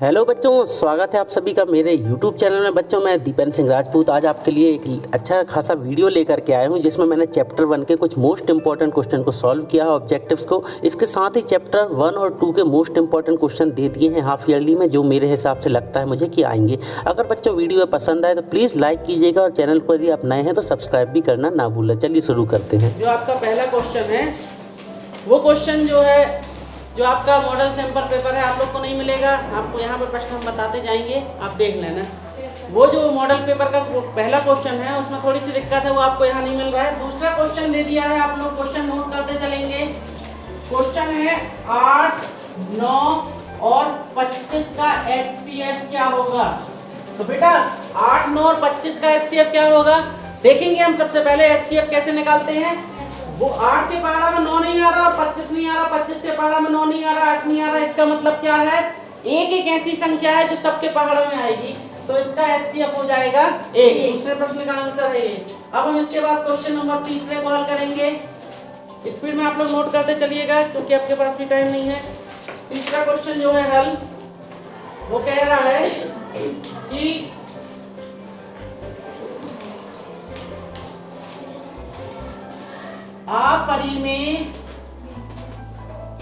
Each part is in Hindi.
हेलो बच्चों, स्वागत है आप सभी का मेरे YouTube चैनल में। बच्चों, मैं दीपेन सिंह राजपूत आज आपके लिए एक अच्छा खासा वीडियो लेकर के आया हूं, जिसमें मैंने चैप्टर 1 के कुछ मोस्ट इंपॉर्टेंट क्वेश्चन को सॉल्व किया है, ऑब्जेक्टिव्स को। इसके साथ ही चैप्टर 1 और 2 के मोस्ट इंपॉर्टेंट क्वेश्चन दे दिए हैं हाफ ईयरली में, जो मेरे हिसाब से लगता है मुझे कि आएंगे। अगर बच्चों वीडियो पसंद आए तो प्लीज़ लाइक कीजिएगा और चैनल को यदि आप नए हैं तो सब्सक्राइब भी करना ना भूलें। चलिए शुरू करते हैं। जो आपका पहला क्वेश्चन है वो क्वेश्चन जो आपका मॉडल सैंपल पेपर है आप लोग को नहीं मिलेगा। आपको यहाँ पे प्रश्न हम बताते जाएंगे, आप देख लेना। वो जो मॉडल पेपर का पहला क्वेश्चन है उसमें थोड़ी सी दिक्कत है, वो आपको यहाँ नहीं मिल रहा है। दूसरा क्वेश्चन दे दिया है, आप लोग क्वेश्चन नोट करते चलेंगे। क्वेश्चन है 8, 9 और 25 का HCF क्या होगा। तो बेटा 8, 9 और 25 का HCF क्या होगा देखेंगे हम। सबसे पहले HCF कैसे निकालते हैं। वो 8 के पहाड़ा में 9 नहीं आ रहा और 25 नहीं आ रहा, 25 के पहाड़ा में 9 नहीं आ रहा, 8 नहीं आ रहा। इसका मतलब क्या है, एक ऐसी संख्या है जो सबके पहाड़ों में आएगी, तो इसका HCF हो जाएगा 1। दूसरे प्रश्न का आंसर है ये। अब हम इसके बाद क्वेश्चन नंबर तीसरे को हल करेंगे। स्पीड में आप लोग नोट करते चलिएगा क्योंकि आपके पास भी टाइम नहीं है। तीसरा क्वेश्चन जो है हल, वो कह रहा है कि अपरिमेय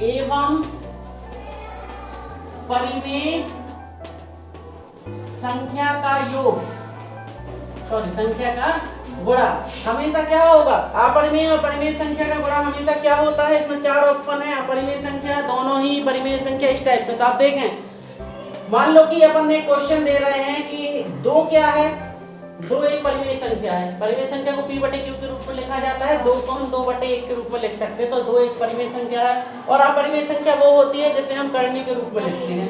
एवं परिमेय संख्या का योग, संख्या का गुणा हमेशा क्या होगा। अपरिमेय और परिमेय संख्या का गुणा हमेशा क्या होता है। इसमें 4 ऑप्शन है, अपरिमेय संख्या, दोनों ही परिमेय संख्या, इस टाइप से। तो आप देखें, मान लो कि अपन एक क्वेश्चन दे रहे हैं कि 2 क्या है। 2 एक परिमेय संख्या है। परिमेय संख्या को P/Q के रूप में लिखा जाता है। 2 को हम 2/1 के रूप में लिख सकते हैं। तो 2 एक परिमेय संख्या है। और अपरिमेय संख्या वो होती है जिसे हम करनी के रूप में लिखते हैं।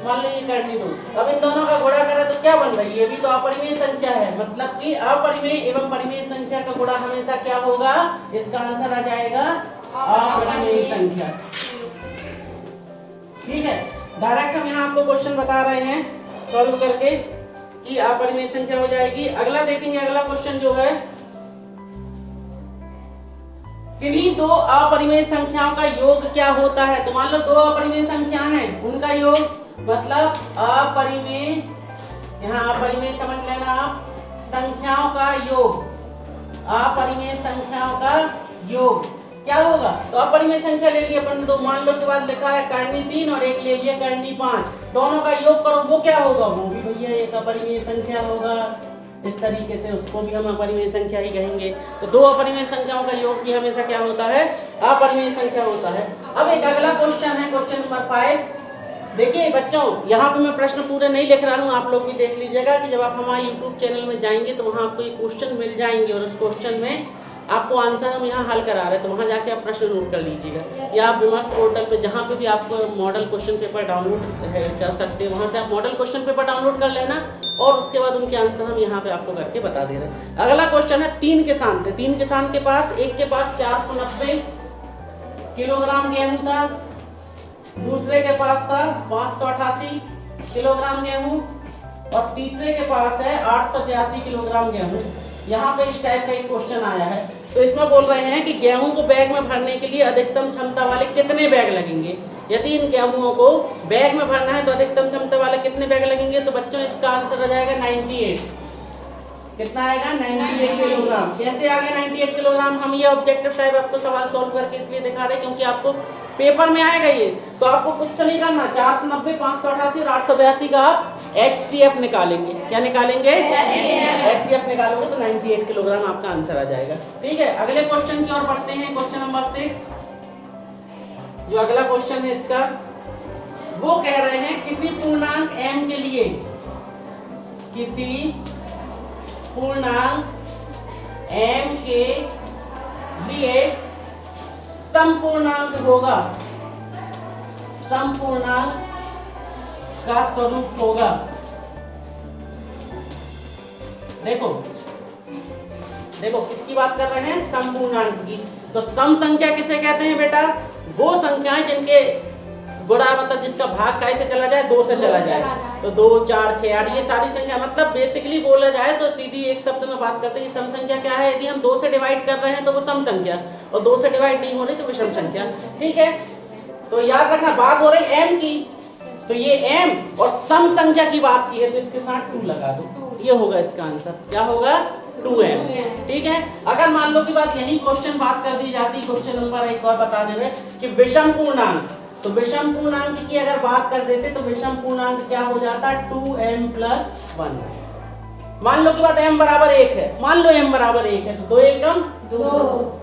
मान लो ये करनी 2, अब इन दोनों का गुणा करें तो क्या बन रही है, ये भी तो अपरिमेय संख्या है। मतलब कि अपरिमेय एवं परिमेय संख्या का गुणा हमेशा क्या होगा, इसका आंसर आ जाएगा अपरिमेय संख्या। ठीक है, डायरेक्ट हम यहाँ आपको क्वेश्चन बता रहे हैं सॉल्व करके कि अपरिमेय संख्या हो जाएगी। अगला देखेंगे, अगला क्वेश्चन जो है, किन्हीं 2 अपरिमेय संख्याओं का योग क्या होता है। तो मान लो 2 अपरिमेय संख्या हैं, उनका योग, मतलब अपरिमेय, यहाँ अपरिमेय समझ लेना आप, संख्याओं का योग, अपरिमेय संख्याओं का योग क्या होगा। तो अपरिमेय संख्या ले लिया अपन दो, मान लो के बाद लिखा है करनी 3 और एक ले लिया करनी 5, दोनों का योग करो, वो क्या होगा, वो भी भैया एक अपरिमेय संख्या होगा। इस तरीके से उसको भी हम अपरिमेय संख्या ही कहेंगे। तो 2 अपरिमेय संख्याओं का योग भी हमेशा क्या होता है, अपरिमेय संख्या होता है। अब एक अगला क्वेश्चन है, क्वेश्चन नंबर 5। देखिए बच्चों, यहाँ पे मैं प्रश्न पूरे नहीं लिख रहा हूँ, आप लोग भी देख लीजिएगा कि जब आप हमारे YouTube चैनल में जाएंगे तो वहाँ आपको ये क्वेश्चन मिल जाएंगे और उस क्वेश्चन में आपको आंसर हम यहाँ हल करा रहे हैं, तो वहाँ जाके आप प्रश्न नोट कर लीजिएगा। या आप विमर्श पोर्टल पे जहाँ पे भी आपको मॉडल क्वेश्चन पेपर डाउनलोड कर सकते हैं, वहाँ से आप मॉडल क्वेश्चन पेपर डाउनलोड कर लेना और उसके बाद उनके आंसर हम यहाँ पे आपको करके बता दे रहे हैं। अगला क्वेश्चन है 3 किसान थे। 3 किसान के पास, एक के पास 490 किलोग्राम गेहूँ था, दूसरे के पास था 588 किलोग्राम गेहूँ और तीसरे के पास है 882 किलोग्राम गेहूँ। यहाँ पे इस टाइप का एक क्वेश्चन आया है। तो इसमें बोल रहे हैं कि गेहूं को बैग में भरने के लिए अधिकतम क्षमता वाले कितने बैग लगेंगे। यदि इन गेहूं को बैग में भरना है तो अधिकतम क्षमता वाले कितने बैग लगेंगे। तो बच्चों इसका आंसर आ जाएगा 98। कितना आएगा, 98 किलोग्राम। कैसे आ गया 98 किलोग्राम। हम ये ऑब्जेक्टिव टाइप आपको सवाल सॉल्व करके इसलिए दिखा रहे हैं क्योंकि आपको पेपर में आएगा ये, तो आपको कुछ नहीं करना, 490, 588 और 882 का आप HCF निकालेंगे। क्या निकालेंगे, HCF निकालोगे तो 98 किलोग्राम आपका आंसर आ जाएगा। ठीक है, अगले क्वेश्चन की ओर बढ़ते हैं। क्वेश्चन नंबर 6 जो अगला क्वेश्चन है इसका, वो कह रहे हैं किसी पूर्णांक m के लिए, किसी पूर्णांक m के लिए संपूर्णांक होगा, संपूर्णांक का स्वरूप होगा। देखो देखो किसकी बात कर रहे हैं, संपूर्णांक की। तो सम संख्या किसे कहते हैं बेटा, वो संख्याएं जिनके गुणा मतलब जिसका भाग काय से चला जाए, 2 से चला जाए। तो 2, 4, 6, 8 ये सारी संख्या, मतलब बेसिकली बोला जाए तो सीधी एक शब्द में बात करते हैं कि सम संख्या क्या है। यदि हम 2 से डिवाइड कर रहे हैं तो वो सम संख्या, और 2 से डिवाइड नहीं हो रही तो विषम संख्या। ठीक है, तो याद रखना बात हो रही m की, तो ये m और सम संख्या की बात की है तो इसके साथ 2 लगा दो, ये होगा इसका आंसर। क्या होगा? 2m। ठीक है। अगर मान लो की बात यही क्वेश्चन बात कर दी जाती, क्वेश्चन नंबर एक और बता दे रहे कि विषम पूर्णांक, तो विषम पूर्णांक की अगर बात कर देते तो विषम पूर्णांक क्या हो जाता? 2m + 1। मान लो की बात m बराबर 1 है, मान लो m बराबर 1 है तो 2 एकम 2,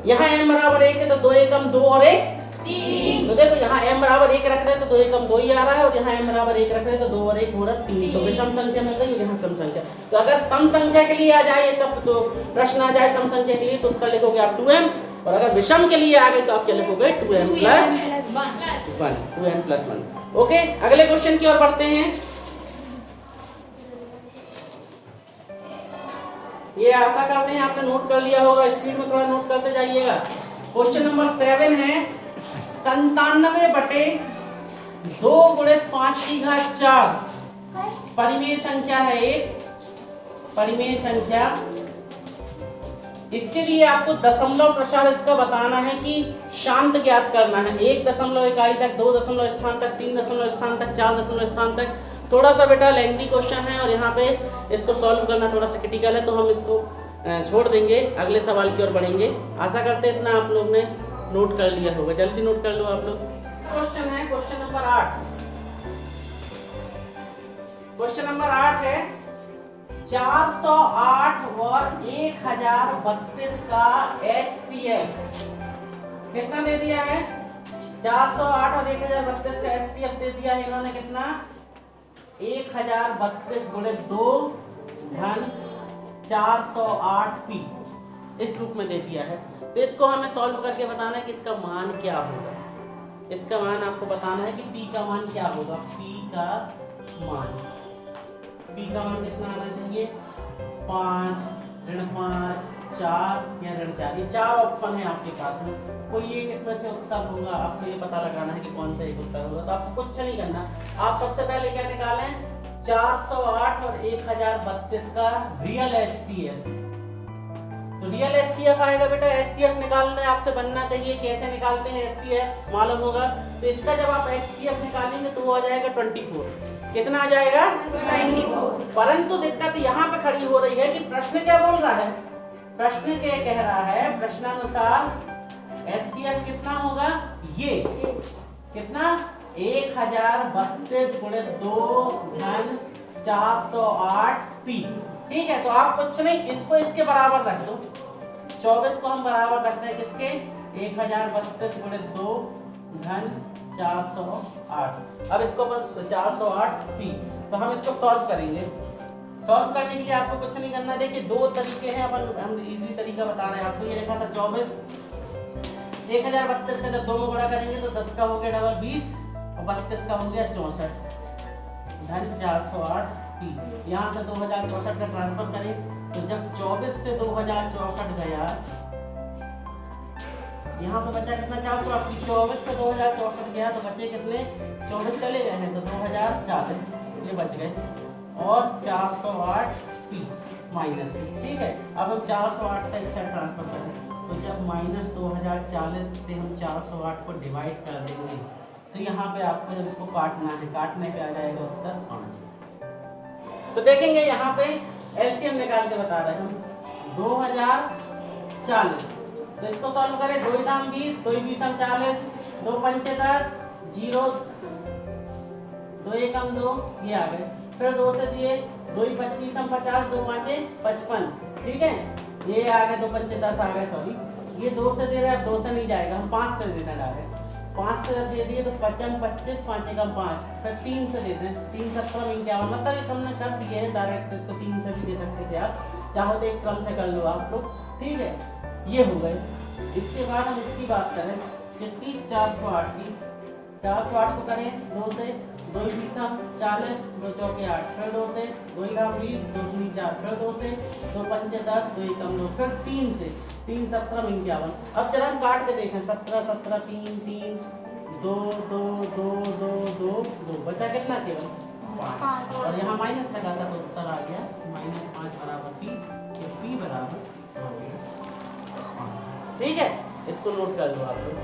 यहाँ m बराबर 1 है तो 2 एकम 2 और 1 3। तो देखो यहाँ m बराबर 1 रख रहे हैं तो 2 एकम 2 ही आ रहा है, और यहाँ m बराबर 1 रख रहे हैं तो 2 और 1 हो रहा 3। तो विषम संख्या मिल गई, यहाँ सम संख्या। तो अगर सम संख्या के लिए आ जाए ये सब, तो प्रश्न आ जाए सम संख्या के लिए तो उत्तर लिखोगे आप 2m, और अगर विषम के लिए आ गए तो आप क्या लिखोगे? 2m + 1। 2m + 1। ओके, अगले क्वेश्चन की ओर बढ़ते हैं। ये आशा करते हैं आपने नोट कर लिया होगा, स्पीड में थोड़ा नोट करते जाइएगा। क्वेश्चन नंबर 7 है 97/2 × 5⁴ परिमेय संख्या है, एक परिमेय संख्या। इसके लिए आपको दशमलव प्रसार इसका बताना है कि शांत ज्ञात करना है। 1 दशमलव इकाई तक, 2 दशमलव स्थान तक, 3 दशमलव स्थान तक, 4 दशमलव स्थान तक। थोड़ा सा बेटा लेंथी क्वेश्चन है और यहाँ पे इसको सॉल्व करना थोड़ा सा क्रिटिकल है, तो हम इसको छोड़ देंगे, अगले सवाल की ओर बढ़ेंगे। आशा करते हैं इतना आप लोग ने नोट कर लिया होगा, जल्दी नोट कर लो आप लोग। क्वेश्चन है क्वेश्चन नंबर 8। क्वेश्चन नंबर 8 है 408 और 1032 का HCF कितना दे दिया है? 408 और 1032 का HCF दे दिया है इन्होंने कितना? 1032 × 2 धन 408p इस रूप में दे दिया है। तो इसको हमें सॉल्व करके बताना है कि इसका मान क्या होगा। इसका मान आपको बताना है कि p का मान क्या होगा। p का मान कितना आना चाहिए? 5, ऋण 5, 4 या ऋण 4। ये 4 ऑप्शन है आपके पास में, कोई एक इसमें से उत्तर होगा। आपको ये पता लगाना है कि कौन सा एक उत्तर होगा। तो आपको कुछ नहीं करना, आप सबसे पहले क्या निकालें? 408 और 1032 का रियल HCF। तो रियल HCF आएगा बेटा, HCF निकालना आपसे बनना चाहिए। कैसे निकालते हैं HCF मालूम होगा। तो इसका जब आप HCF निकालेंगे तो वो आ जाएगा 24। कितना आ जाएगा? 24। परंतु दिक्कत यहाँ पे खड़ी हो रही है कि प्रश्न क्या बोल रहा है? प्रश्न क्या कह रहा है? प्रश्नानुसार HCF कितना होगा? ये कितना? 1032 × 2 धन 408p। ठीक है, तो आप कुछ नहीं, इसको इसके बराबर रख दो। 24 को हम बराबर रखते हैं किसके? 1032 × 2 धन 408। अब इसको 408p, तो हम इसको सॉल्व करेंगे। सॉल्व करने के लिए आपको कुछ नहीं करना। देखिए 2 तरीके हैं, हम इजी तरीका बता रहे हैं आपको। ये लिखा था 24, 1032 का जब 2 में गुणा करेंगे तो 10 का हो गया डबल 20 और 32 का हो गया 64 धन 408p। यहाँ से 2064 का ट्रांसफर करें तो जब 24 से 2064 गया, यहाँ पे बचा कितना? 408। 24 से 2064 गया तो बचे कितने? 24 चले गए हैं तो 2040 ये बच गए, और 408p माइनस। ठीक है, अब हम 408 का इससे ट्रांसफर करें तो जब माइनस 2040 से हम 408 को डिवाइड कर देंगे तो यहाँ पे आपको जब इसको काटना है, काटने पे आ जाएगा उत्तर 5। तो देखेंगे यहाँ पे एलसीएम निकाल के बता रहे हैं 2040। तो इसको सॉल्व करें। 2 दाम 20, 2 20 40, 2 पंचे 10, 0, 2 एकम 2, ये आ गए। फिर 2 से दिए, 2 25 हम 50, 2 5 55। ठीक है, ये आ गए, 2 पंचे 10 आ गए, सॉरी। ये 2 से दे रहे हैं, अब 2 से नहीं जाएगा, हम 5 से देना डायरेक्ट। 5 से दे दिए तो 55 25, 5 एकम 5। फिर 3 से देते हैं, 3 17 में 51। मतलब ये हमने कर दिए है डायरेक्ट, इसको 3 से भी दे सकते थे आप, चाहो तो एक क्रम से कर लो आप लोग। ठीक है, ये हो गए। इसके बाद हम इसकी बात करें, किसकी? 408 की। 408 को करें 2 से, 2 20 हम 40, 2 चौके 8, फिर 2 से, 2 ग्राम 20, 2 दूनी 4, फिर 2 से, 2 पंचे 10, 2 एकम 2, फिर 3 से, 3 17 में 51। अब जरा हम काट के देखें, 17 17 3 3 2 2 2 2 2 2 बचा कितना? केवल 5। और यहाँ माइनस लगा था तो उत्तर आ गया -5 बराबर p, p बराबर 5। ठीक है, इसको नोट कर लो आप लोग।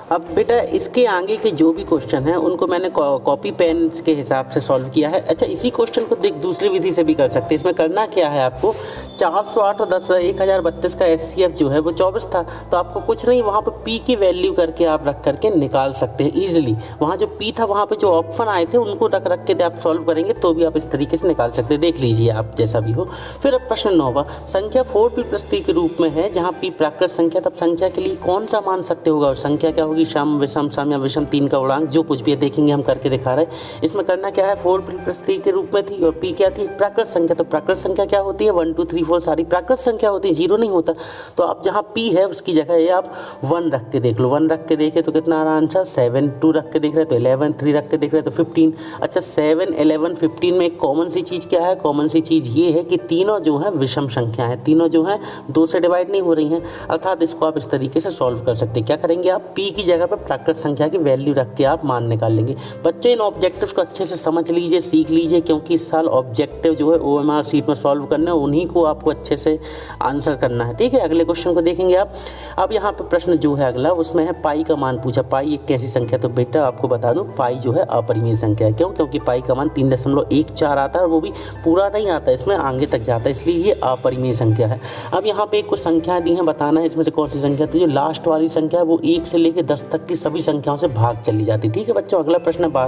अब बेटा इसके आगे के जो भी क्वेश्चन हैं उनको मैंने कॉपी पेन के हिसाब से सॉल्व किया है। अच्छा, इसी क्वेश्चन को देख दूसरी विधि से भी कर सकते हैं। इसमें करना क्या है, आपको 408 और 1032 का एचसीएफ जो है वो 24 था, तो आपको कुछ नहीं, वहाँ पे पी की वैल्यू करके आप रख करके निकाल सकते हैं ईजिली। वहाँ जो पी था वहाँ पे जो ऑप्शन आए थे उनको रख रख के आप सॉल्व करेंगे तो भी आप इस तरीके से निकाल सकते हैं। देख लीजिए आप जैसा भी हो। फिर अब प्रश्न 9वां, संख्या 4p+3 के रूप में है जहाँ p प्राकृत संख्या, तब संख्या के लिए कौन सा मान सत्य होगा और संख्या क्या होगी, सम विषम सम या विषम 3 का गुणांक, जो कुछ भी है देखेंगे हम करके दिखा रहे हैं। इसमें करना क्या है, 4p+3 के रूप में थी और p क्या थी, प्राकृत संख्या। तो प्राकृत संख्या क्या होती है, 1 2 3 4 सारी प्राकृत संख्या होती है, 0 नहीं होता। तो आप जहाँ p है उसकी जगह ये आप 1 रख के देख लो। 1 रख के देखे तो कितना आ रहा आंसर, 7, 2 रख के देख रहे तो 11, 3 रख के देख रहे तो 15। अच्छा, 7, 11, 15 में एक कॉमन सी चीज़ क्या है, कॉमन सी चीज़ ये है कि तीनों जो है विषम संख्या है, तीनों जो है 2 से डिवाइड नहीं हो रही हैं। अर्थात इसको आप इस तरीके से सॉल्व कर सकते हैं। क्या करेंगे आप, p की जगह पर प्राकृत संख्या की वैल्यू रख के आप मान निकाल लेंगे। बच्चे इन ऑब्जेक्टिव्स को अच्छे से समझ लीजिए, सीख लीजिए, क्योंकि इस साल ऑब्जेक्टिव जो है OMR शीट में सॉल्व करना है, उन्हीं को आपको अच्छे से आंसर करना है। ठीक है, अगले क्वेश्चन को देखेंगे आप। अब यहाँ पर प्रश्न जो है अगला, उसमें है पाई का मान पूछा। पाई एक कैसी संख्या, तो बेटा आपको बता दूं पाई जो है अपरिमेय संख्या है। क्यों, क्योंकि पाई का मान 3.14 आता है और वो भी पूरा नहीं आता, इसमें आगे तक जाता है, इसलिए ये अपरिमेय संख्या है। अब यहाँ पे कुछ संख्या दी हैं, बताना है इसमें से कौन सी संख्या, तो जो लास्ट वाली संख्या है वो 1 से लेकर 10 तक की सभी संख्याओं से भाग चली जाती है। ठीक है बच्चों, अगला प्रश्न बार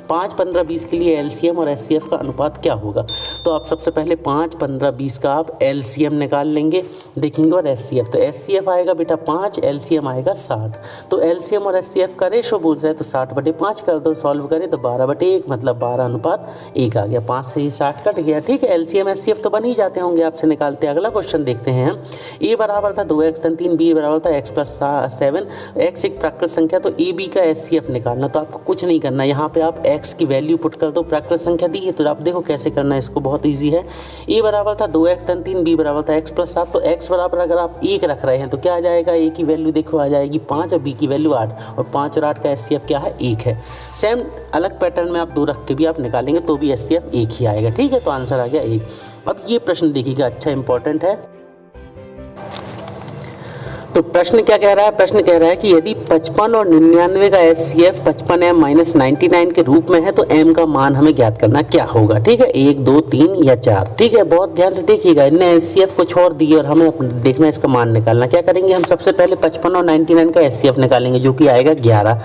5, 15, 20 के लिए एलसीएम और एचसीएफ का अनुपात क्या होगा। तो आप सबसे पहले 5, 15, 20 का आप एलसीएम निकाल लेंगे, देखेंगे, और एचसीएफ। तो एचसीएफ आएगा बेटा 5, एलसीएम आएगा 60। तो एलसीएम और एचसीएफ का रेशो पूछ रहे हैं, तो 60/5 कर दो, सॉल्व करें तो 12/1, मतलब 12:1 आ गया। 5 से ही 60 कट गया। ठीक है, एलसीएम एचसीएफ तो बन ही जाते होंगे आपसे निकालते। अगला क्वेश्चन देखते हैं हम। ए बराबर था 2x 3, बी बराबर था x+7, x एक प्राकृत संख्या, तो ए बी का एचसीएफ निकालना। तो आपको कुछ नहीं करना, यहाँ पे आप x की वैल्यू पुट कर दो, प्राकृत संख्या दी है तो आप देखो कैसे करना है इसको, बहुत ईजी है। ए बराबर था 2x 3, बी बराबर था x+7, तो x बराबर अगर आप 1 रख रहे हैं तो क्या आ जाएगा, ए की वैल्यू देखो आ जाएगी 5 और बी की वैल्यू 8, और 5 और 8 का एचसीएफ क्या है, 1 है। सेम अलग पैटर्न में आप 2 रख के भी आप निकालेंगे तो भी एचसीएफ 1 ही आएगा। ठीक है, तो आंसर आ गया 1। अब ये प्रश्न देखिएगा, अच्छा इंपॉर्टेंट है। तो प्रश्न क्या कह रहा है, प्रश्न कह रहा है कि यदि 55 और 99 का एचसीएफ 55m-99 के रूप में है तो m का मान हमें ज्ञात करना क्या होगा। ठीक है, 1, 2, 3 या 4। ठीक है, बहुत ध्यान से देखिएगा, इनने एचसीएफ को छोड़ दिए और हमें देखना इसका मान निकालना। क्या करेंगे हम, सबसे पहले 55 और 99 का एचसीएफ निकालेंगे जो कि आएगा 11।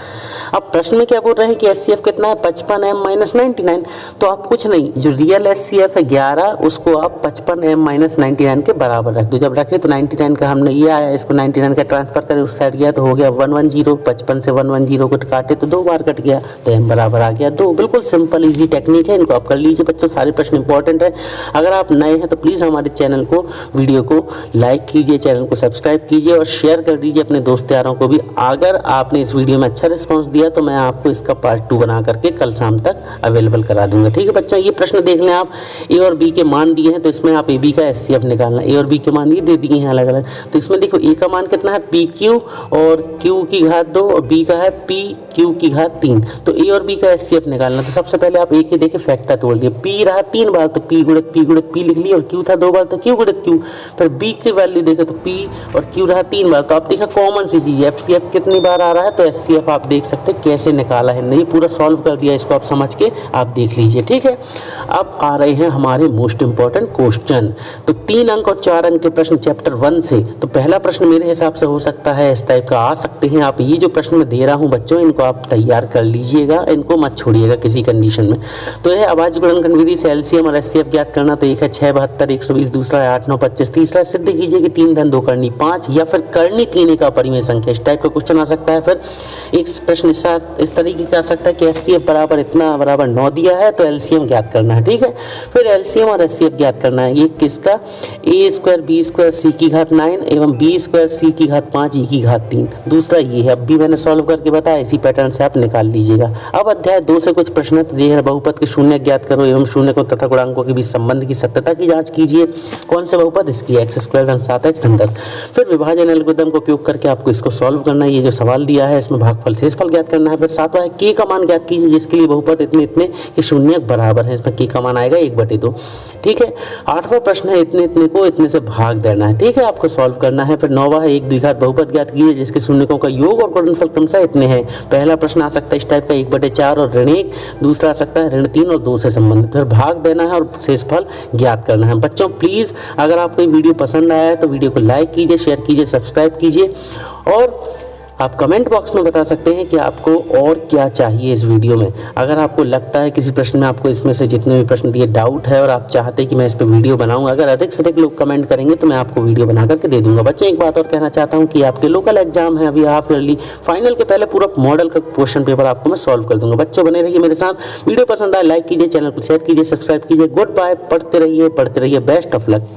अब प्रश्न में क्या बोल रहे हैं कि एचसीएफ कितना है, 55m-99। तो आप कुछ नहीं, जो रियल एचसीएफ है 11 उसको आप 55m-99 के बराबर रख दो। जब रखे तो 99 का हमने ये आया, इसको 99 का ट्रांसफर करें उस साइड गया तो हो गया 110। 55 से 110 को काटे तो 2 बार कट गया, तो m बराबर आ गया 2। बिल्कुल सिंपल इजी टेक्निक है, इनको आप कर लीजिए बच्चों। सारे प्रश्न इंपॉर्टेंट है। अगर आप नए हैं तो प्लीज़ हमारे चैनल को, वीडियो को लाइक कीजिए, चैनल को सब्सक्राइब कीजिए और शेयर कर दीजिए अपने दोस्त यारों को भी। अगर आपने इस वीडियो में अच्छा रिस्पॉन्स दिया तो मैं आपको इसका पार्ट 2 बना करके कल शाम तक अवेलेबल करा दूंगा। ठीक है बच्चों, ये प्रश्न देख लें आप। ए और बी के मान दिए हैं तो इसमें आप ए बी का एचसीएफ निकालना। ए और बी के मान ये दे दिए हैं अलग अलग, तो इसमें देखो ए का मान कितना है, पी क्यू, और क्यू की घात 2, और बी का है पी क्यू की घात 3। तो ए और बी का एचसीएफ निकालना। तो सबसे पहले आप ए के देखे फैक्टर तोड़ दिए, पी रहा 3 बार तो पी गुणित पी लिख लिया, और क्यू था 2 बार तो क्यू गुणित क्यू। फिर बी की वैल्यू देखे तो पी और क्यू रहा 3 बार, तो आप देखा कॉमन सी चीज एफसीएफ कितनी बार आ रहा है, तो एचसीएफ आप देख सकते हैं कैसे निकाला है। नहीं पूरा सॉल्व कर दिया, इसको आप समझ के आप देख लीजिए। ठीक है, अब आ रहे हैं हमारे मोस्ट इंपॉर्टेंट क्वेश्चन। तो 3 अंक और 4 अंक के प्रश्न चैप्टर 1 से। तो पहला प्रश्न मेरे हिसाब से हो सकता है इस टाइप का आ सकते हैं। आप ये जो प्रश्न मैं दे रहा हूँ बच्चों, इनको आप तैयार कर लीजिएगा, इनको मत छोड़िएगा किसी कंडीशन में। तो यह अभाज्य गुणनखंड विधि से एलसीएम और एचसीएफ ज्ञात करना। तो एक है 6, 72, 120, दूसरा है 8, 9, 25, तीसरा सिद्ध कीजिए कि 3 धन 2 करनी 5, या फिर करनी 3 एक अपरिमेय संख्या। इस टाइप का क्वेश्चन आ सकता है। फिर एक प्रश्न इस तरीके का आ सकता है कि एचसीएफ बराबर इतना बराबर 9 दिया है तो एलसीएम ज्ञात करना है। ठीक है, फिर एलसीएम और एचसीएफ ज्ञात करना है। ये किसका, a² b² c की घात 9 एवं b² c की घात 5 e की घात 3। दूसरा ये है, अब भी मैंने सॉल्व करके बताया, इसी पैटर्न से आप निकाल लीजिएगा। अब अध्याय 2 से कुछ प्रश्न तो ये है, बहुपद के शून्य ज्ञात करो एवं शून्य को तथा गुणांकों के बीच संबंध की सत्यता की जांच कीजिए। कौन से बहुपद, इसकी x² धन 7x धन 10। फिर विभाजन एल्गोरिथम का उपयोग करके आपको इसको सॉल्व करना है। ये जो सवाल दिया है इसमें भागफल शेषफल ज्ञात करना है। फिर 7वां है k का मान ज्ञात कीजिए जिसके लिए बहुपद इतने इतने के शून्य बराबर है। इसमें k का मान आएगा 1/2। ठीक है, 8वां प्रश्न है इतने इतने को इतने से भाग देना है। ठीक है, आपको सॉल्व करना है। फिर 9वां है एक द्विघात बहुपद ज्ञात कीजिए जिसके शून्यकों का योग और गुणनफल क्रमशः इतने हैं। पहला प्रश्न आ सकता है इस टाइप का 1/4 और ऋण 1, दूसरा आ सकता है ऋण 3 और 2 से संबंधित, फिर भाग देना है और शेषफल ज्ञात करना है। बच्चों प्लीज़ अगर आपको ये वीडियो पसंद आया है तो वीडियो को लाइक कीजिए, शेयर कीजिए, सब्सक्राइब कीजिए और आप कमेंट बॉक्स में बता सकते हैं कि आपको और क्या चाहिए इस वीडियो में। अगर आपको लगता है किसी प्रश्न में आपको इसमें से जितने भी प्रश्न दिए डाउट है और आप चाहते हैं कि मैं इस पर वीडियो बनाऊं, अगर अधिक से अधिक लोग कमेंट करेंगे तो मैं आपको वीडियो बना करके दे दूंगा। बच्चों एक बात और कहना चाहता हूं कि आपके लोकल एग्जाम है अभी हाफ ईयरली, फाइनल के पहले पूरा मॉडल का क्वेश्चन पेपर आपको मैं सॉल्व कर दूंगा। बच्चे बने रहिए मेरे साथ। वीडियो पसंद आए लाइक कीजिए, चैनल को शेयर कीजिए, सब्सक्राइब कीजिए। गुड बाय, पढ़ते रहिए, बेस्ट ऑफ लक।